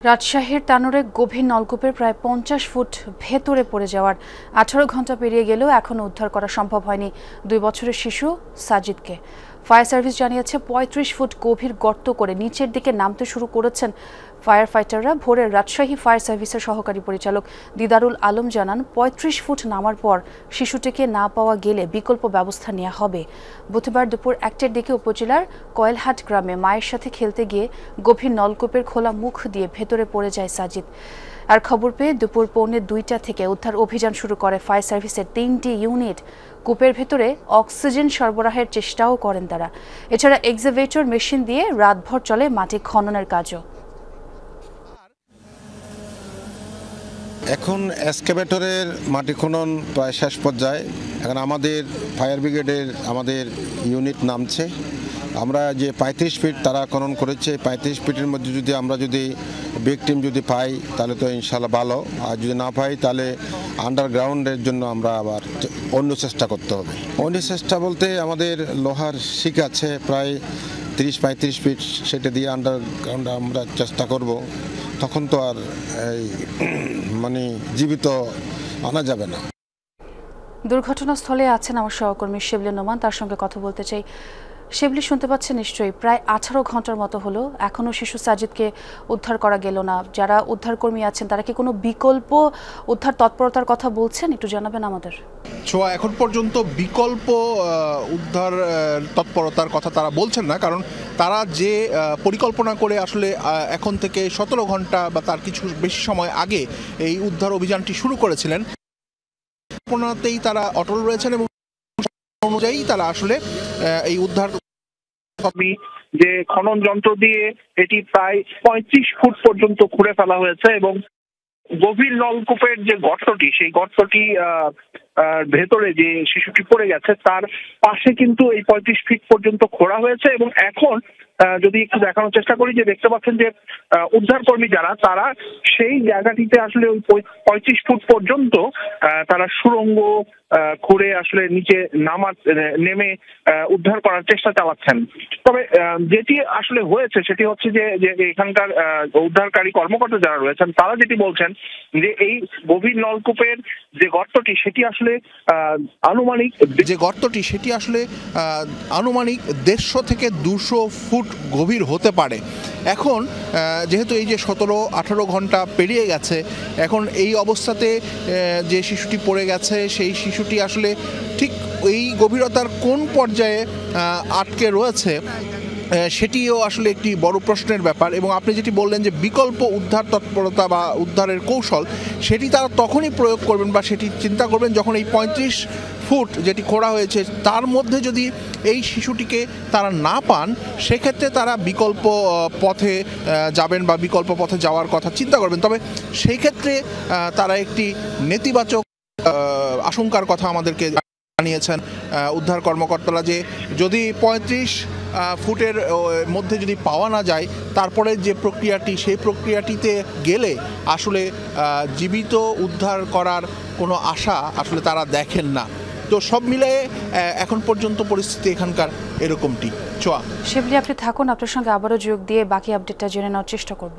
রাজশাহীর তানোরে গভীর নলকূপের প্রায় 50 ফুট ভেতরে পড়ে যাওয়ার 18 ঘন্টা পেরিয়ে গেলেও এখনও উদ্ধার করা সম্ভব হয়নি 2 বছরের শিশু সাজিদকে। ফায়ার সার্ভিস জানিয়েছে 35 ফুট গভীর গর্ত করে নিচের দিকে নামতে শুরু করেছেন ফায়ার ফাইটাররা। ভোরে রাজশাহী ফায়ার সার্ভিসের সহকারী পরিচালক দিদারুল আলম জানান, 35 ফুট নামার পর শিশুটিকে না পাওয়া গেলে বিকল্প ব্যবস্থা নেওয়া হবে। বুধবার দুপুর 1টার দিকে উপজেলার কয়েলহাট গ্রামে মায়ের সাথে খেলতে গিয়ে গভীর নলকূপের খোলা মুখ দিয়ে ভেতরে পড়ে যায় সাজিদ। আর খবর পেয়ে দুপুর 1:45 থেকে উদ্ধার অভিযান শুরু করে ফায়ার সার্ভিসের 3টি ইউনিট। কূপের ভেতরে অক্সিজেন সরবরাহের চেষ্টাও করেন তারা। এছাড়া এক্সকাভেটর মেশিন দিয়ে রাতভর চলে মাটি খননের কাজও। এখন এক্সকাভেটরের মাটি খনন প্রায় শেষ পর্যায়ে। এখন আমাদের ফায়ার ব্রিগেডের ইউনিট নামছে। আমরা যে 35 ফিট তারা খনন করেছে, 35 ফিটের মধ্যে আমরা যদি ভিকটিম পাই তাহলে তো ইনশাল্লাহ ভালো, আর যদি না পাই তাহলে আন্ডারগ্রাউন্ডের জন্য আমরা আবার অন্য চেষ্টা করতে হবে। অন্য চেষ্টা বলতে আমাদের লোহার শিক আছে প্রায় 30-35 ফিট, সেটা দিয়ে আন্ডারগ্রাউন্ডে আমরা চেষ্টা করব। তখন তো আর জীবিত আনা যাবে না। দুর্ঘটনাস্থলে আছেন আমার সহকর্মী শিবলি নোমান, তার সঙ্গে কথা বলতে চাই। শিবলি, শুনতে পাচ্ছেন নিশ্চয়ই? প্রায় 18 ঘন্টার মতো হলো, এখনো শিশু সাজিদকে উদ্ধার করা গেল না। যারা উদ্ধারকর্মী আছেন তারা কি কোনো বিকল্প উদ্ধার তৎপরতার কথা বলছেন? একটু জানাবেন আমাদের। ছোঁয়া, এখন পর্যন্ত বিকল্প উদ্ধার তৎপরতার কথা তারা বলছেন না, কারণ তারা যে পরিকল্পনা করে আসলে এখন থেকে 17 ঘন্টা বা তার কিছু বেশি সময় আগে এই উদ্ধার অভিযানটি শুরু করেছিলেন, পরিকল্পনাতেই তারা অটল রয়েছেন এবং অনুযায়ী তারা আসলে এই উদ্ধার যে খনন যন্ত্র দিয়ে এটি প্রায় 35 ফুট পর্যন্ত খুঁড়ে ফেলা হয়েছে এবং গভীর নলকূপের যে গর্তটি, সেই গর্তটি ভেতরে যে শিশুটি পড়ে গেছে তার পাশে কিন্তু এই 35 ফিট পর্যন্ত খোঁড়া হয়েছে। এবং এখন যদি একটু দেখানোর চেষ্টা করি, যে দেখতে পাচ্ছেন যে উদ্ধারকর্মী যারা তারা সেই জায়গাটিতে আসলে ওই 35 ফুট পর্যন্ত তারা সুড়ঙ্গ খুঁড়ে আসলে নিচে নেমে উদ্ধার করার চেষ্টা চালাচ্ছেন। তবে যেটি আসলে হয়েছে সেটি হচ্ছে যে এখানকার উদ্ধারকারী কর্মকর্তা যারা রয়েছেন তারা যেটি বলছেন যে এই গভীর নলকূপের যে গর্তটি সেটি আসলে আনুমানিক 150 থেকে 200 ফুট গভীর হতে পারে। এখন যেহেতু এই যে 17-18 ঘন্টা পেরিয়ে গেছে, এখন এই অবস্থাতে যে শিশুটি পড়ে গেছে সেই শিশুটি আসলে ঠিক এই গভীরতার কোন পর্যায়ে আটকে রয়েছে সেটিও আসলে একটি বড় প্রশ্নের ব্যাপার। এবং আপনি যেটি বললেন যে বিকল্প উদ্ধার তৎপরতা বা উদ্ধারের কৌশল, সেটি তারা তখনই প্রয়োগ করবেন বা সেটি চিন্তা করবেন যখন এই 35 ফুট যেটি খোঁড়া হয়েছে তার মধ্যে যদি এই শিশুটিকে তারা না পান, সেক্ষেত্রে তারা বিকল্প পথে যাবেন বা বিকল্প পথে যাওয়ার কথা চিন্তা করবেন। তবে সেই ক্ষেত্রে তারা একটি নেতিবাচক আশঙ্কার কথা আমাদেরকে জানিয়েছেন উদ্ধার কর্মকর্তারা, যে যদি 35 ফুটের মধ্যে যদি পাওয়া না যায়, তারপরে যে প্রক্রিয়াটি, সেই প্রক্রিয়াটিতে গেলে আসলে জীবিত উদ্ধার করার কোনো আশা আসলে তারা দেখেন না। তো সব মিলিয়ে এখন পর্যন্ত পরিস্থিতি এখানকার এরকমটি। ছোঁয়া, শিবলি, আপনি থাকুন, আপনার সঙ্গে আবারও যোগ দিয়ে বাকি আপডেটটা জেনে নেওয়ার চেষ্টা করব।